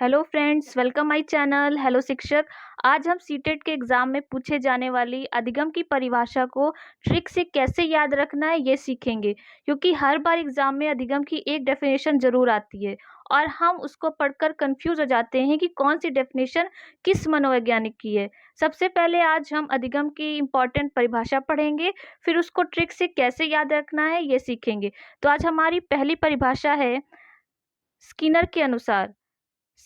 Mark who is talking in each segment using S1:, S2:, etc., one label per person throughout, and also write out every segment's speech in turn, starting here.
S1: Hello friends, welcome my channel. Hello शिक्षक। आज हम सीटेट के एग्ज़ाम में पूछे जाने वाली अधिगम की परिभाषा को ट्रिक से कैसे याद रखना है ये सीखेंगे, क्योंकि हर बार एग्ज़ाम में अधिगम की एक डेफिनेशन ज़रूर आती है और हम उसको पढ़कर कंफ्यूज हो जाते हैं कि कौन सी डेफिनेशन किस मनोवैज्ञानिक की है। सबसे पहले आज हम अधिगम की इम्पॉर्टेंट परिभाषा पढ़ेंगे, फिर उसको ट्रिक से कैसे याद रखना है ये सीखेंगे। तो आज हमारी पहली परिभाषा है स्किनर के अनुसार,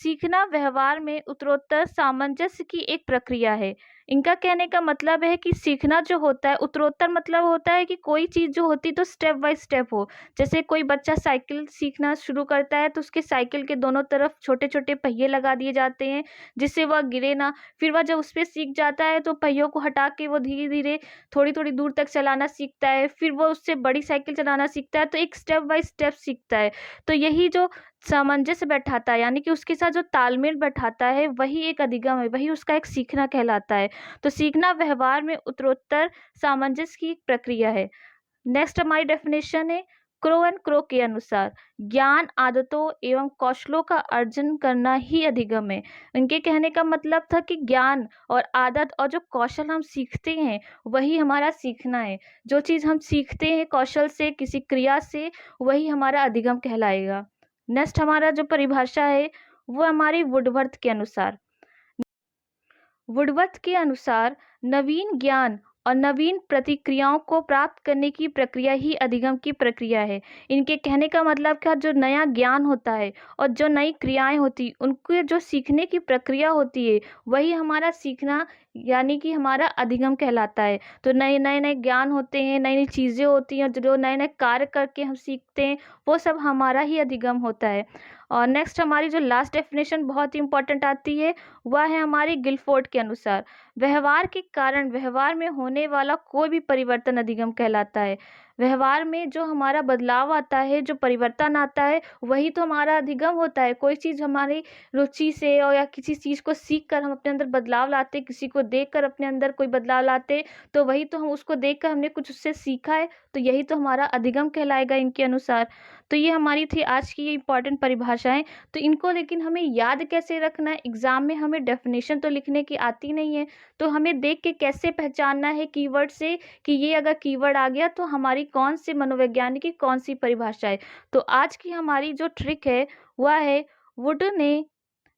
S1: सीखना व्यवहार में उत्तरोत्तर सामंजस्य की एक प्रक्रिया है। इनका कहने का मतलब है कि सीखना जो होता है, उत्तरोत्तर मतलब होता है कि कोई चीज़ जो होती तो स्टेप बाय स्टेप हो। जैसे कोई बच्चा साइकिल सीखना शुरू करता है तो उसके साइकिल के दोनों तरफ छोटे छोटे पहिए लगा दिए जाते हैं जिससे वह गिरे ना। फिर वह जब उस पर सीख जाता है तो पहियों को हटा के वो धीरे धीरे थोड़ी थोड़ी दूर तक चलाना सीखता है। फिर वो उससे बड़ी साइकिल चलाना सीखता है, तो एक स्टेप बाय स्टेप सीखता है। तो यही जो सामंजस्य बैठाता है, यानी कि उसके साथ जो तालमेल बैठाता है, वही एक अधिगम है, वही उसका एक सीखना कहलाता है। तो सीखना व्यवहार में उत्तरोत्तर सामंजस्य की एक प्रक्रिया है। नेक्स्ट हमारी डेफिनेशन है क्रो एंड क्रो के अनुसार, ज्ञान, आदतों एवं कौशलों का अर्जन करना ही अधिगम है। इनके कहने का मतलब था कि ज्ञान और आदत और जो कौशल हम सीखते हैं वही हमारा सीखना है। जो चीज़ हम सीखते हैं कौशल से, किसी क्रिया से, वही हमारा अधिगम कहलाएगा। नेक्स्ट हमारा जो परिभाषा है वो हमारी वुडवर्थ के अनुसार, वुडवर्थ के अनुसार नवीन ज्ञान और नवीन प्रतिक्रियाओं को प्राप्त करने की प्रक्रिया ही अधिगम की प्रक्रिया है। इनके कहने का मतलब क्या, जो नया ज्ञान होता है और जो नई क्रियाएं होती उनके जो सीखने की प्रक्रिया होती है वही हमारा सीखना यानी कि हमारा अधिगम कहलाता है। तो नए नए नए ज्ञान होते हैं, नई नई चीज़ें होती हैं, जो नए नए कार्य करके हम सीखते हैं वो सब हमारा ही अधिगम होता है। और नेक्स्ट हमारी जो लास्ट डेफिनेशन बहुत ही इंपॉर्टेंट आती है वह है हमारी गिलफोर्ड के अनुसार, व्यवहार के कारण व्यवहार में होने वाला कोई भी परिवर्तन अधिगम कहलाता है। व्यवहार में जो हमारा बदलाव आता है, जो परिवर्तन आता है, वही तो हमारा अधिगम होता है। कोई चीज़ हमारी रुचि से और या किसी चीज़ को सीख कर हम अपने अंदर बदलाव लाते, किसी को देख कर अपने अंदर कोई बदलाव लाते, तो वही तो हम उसको देख कर हमने कुछ उससे सीखा है, तो यही तो हमारा अधिगम कहलाएगा इनके अनुसार। तो ये हमारी थी आज की ये इंपॉर्टेंट परिभाषाएं। तो इनको लेकिन हमें याद कैसे रखना है, एग्जाम में हमें डेफिनेशन तो लिखने की आती नहीं है, तो हमें देख के कैसे पहचानना है कीवर्ड से कि ये अगर कीवर्ड आ गया तो हमारी कौन से मनोवैज्ञानिक की कौन सी परिभाषा है। तो आज की हमारी जो ट्रिक है वह है, वुड ने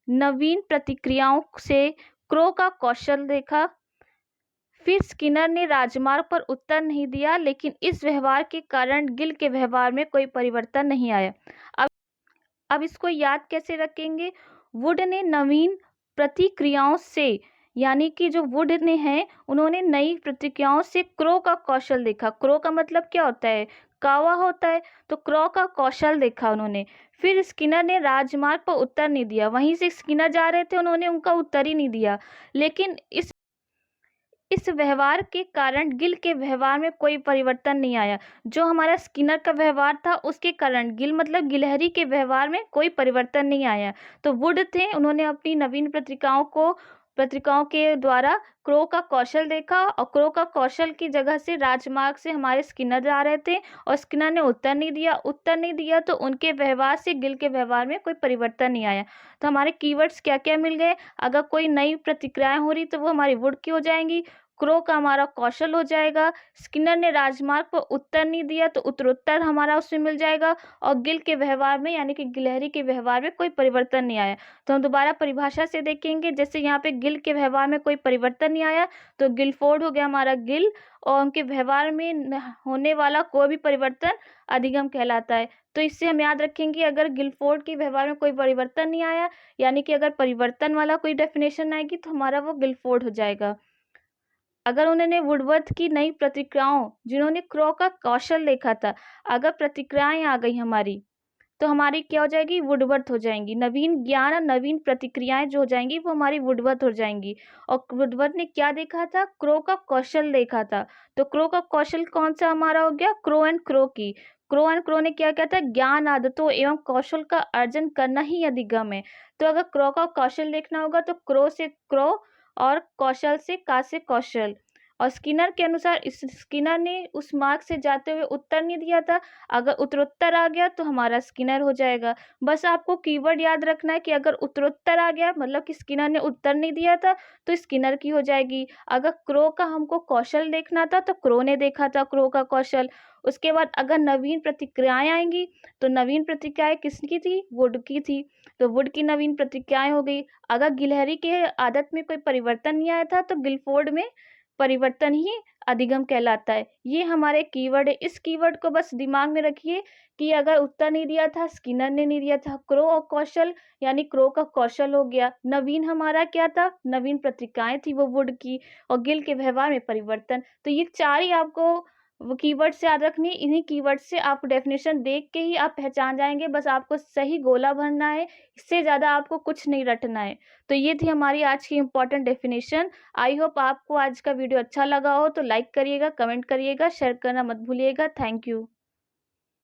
S1: नवीन प्रतिक्रियाओं से क्रो का कौशल देखा, फिर स्किनर ने राजमार्ग पर उत्तर नहीं दिया, लेकिन इस व्यवहार के कारण गिल के व्यवहार में कोई परिवर्तन नहीं आया। अब अब इसको याद कैसे रखेंगे, वुड ने नवीन प्रतिक्रियाओं से, यानी कि जो वुड ने है उन्होंने नई प्रतिक्रियाओं से क्रो का कौशल देखा। क्रो का मतलब क्या होता है, कावा होता है, तो क्रो का कौशल देखा उन्होंने। फिर स्किनर ने राजमार्ग पर उत्तर नहीं दिया, वहीं से स्किनर जा रहे थे, उन्होंने उनका उत्तर ही नहीं दिया, लेकिन इस व्यवहार के कारण गिल के व्यवहार में कोई परिवर्तन नहीं आया। जो हमारा स्किनर का व्यवहार था उसके कारण, गिल मतलब गिलहरी के व्यवहार में कोई परिवर्तन नहीं आया। तो वुड थे, उन्होंने अपनी नवीन पत्रिकाओं के द्वारा क्रो का कौशल देखा, और क्रो का कौशल की जगह से राजमार्ग से हमारे स्किनर जा रहे थे और स्किनर ने उत्तर नहीं दिया, तो उनके व्यवहार से गिल के व्यवहार में कोई परिवर्तन नहीं आया। तो हमारे कीवर्ड्स क्या क्या मिल गए, अगर कोई नई प्रतिक्रियाएं हो रही तो वो हमारी वुड की हो जाएंगी, क्रो का हमारा कौशल हो जाएगा, स्किनर ने राजमार्ग पर उत्तर नहीं दिया तो उत्तरोत्तर हमारा उसमें मिल जाएगा, और गिल के व्यवहार में यानी कि गिलहरी के व्यवहार में कोई परिवर्तन नहीं आया। तो हम दोबारा परिभाषा से देखेंगे, जैसे यहाँ पे गिल के व्यवहार में कोई परिवर्तन नहीं आया तो गिलफोर्ड हो गया हमारा गिल, और उनके व्यवहार में होने वाला कोई भी परिवर्तन अधिगम कहलाता है। तो इससे हम याद रखेंगे, अगर गिलफोर्ड के व्यवहार में कोई परिवर्तन नहीं आया, यानी कि अगर परिवर्तन वाला कोई डेफिनेशन आएगी तो हमारा वो गिलफोर्ड हो जाएगा। अगर उन्होंने वुडवर्थ की नई प्रतिक्रियाओं, जिन्होंने क्रो का कौशल देखा था, अगर प्रतिक्रियाएं आ गई हमारी तो हमारी क्या हो जाएगी, वुडवर्थ हो जाएंगी। नवीन ज्ञान और नवीन प्रतिक्रियाएं जो हो जाएंगी वो हमारी वुडवर्थ हो जाएंगी। और वुडवर्थ ने क्या देखा था, क्रो का कौशल देखा था। तो क्रो का कौशल कौन सा हमारा हो गया, क्रो एंड क्रो की। क्रो एंड क्रो ने क्या किया था, ज्ञान, आदतों एवं कौशल का अर्जन करना ही अधिगम है। तो अगर क्रो का कौशल देखना होगा तो क्रो से क्रो और कौशल से का से कौशल, और स्किनर के अनुसार इस स्किनर ने उस मार्ग से जाते हुए उत्तर नहीं दिया था। अगर उत्तरोत्तर आ गया तो हमारा स्किनर हो जाएगा। बस आपको कीवर्ड याद रखना है कि अगर उत्तरोत्तर आ गया मतलब कि स्किनर ने उत्तर नहीं दिया था तो स्किनर की हो जाएगी। अगर क्रो का हमको कौशल देखना था तो क्रो ने देखा था क्रो का कौशल। उसके बाद अगर नवीन प्रतिक्रियाएं आएंगी तो नवीन प्रतिक्रियाएं किसकी थी? वुड की थी। तो वुड की नवीन प्रतिक्रियाएं हो गई। अगर गिलहरी के आदत में कोई परिवर्तन नहीं आया था तो गिलफोर्ड में परिवर्तन ही अधिगम कहलाता है। ये हमारे कीवर्ड है। इस कीवर्ड को बस दिमाग में रखिए कि अगर उत्तर नहीं दिया था स्किनर ने नहीं दिया था क्रो और कौशल, यानी क्रो का कौशल हो गया। नवीन हमारा क्या था? नवीन प्रतिक्रियाएं थी वो वुड की, और गिल के व्यवहार में परिवर्तन। तो ये चार ही आपको वो कीवर्ड से याद रखनी है। इन्हीं कीवर्ड से आप डेफिनेशन देख के ही आप पहचान जाएंगे। बस आपको सही गोला भरना है, इससे ज़्यादा आपको कुछ नहीं रटना है। तो ये थी हमारी आज की इम्पोर्टेंट डेफिनेशन। आई होप आपको आज का वीडियो अच्छा लगा हो तो लाइक करिएगा, कमेंट करिएगा, शेयर करना मत भूलिएगा। Thank you.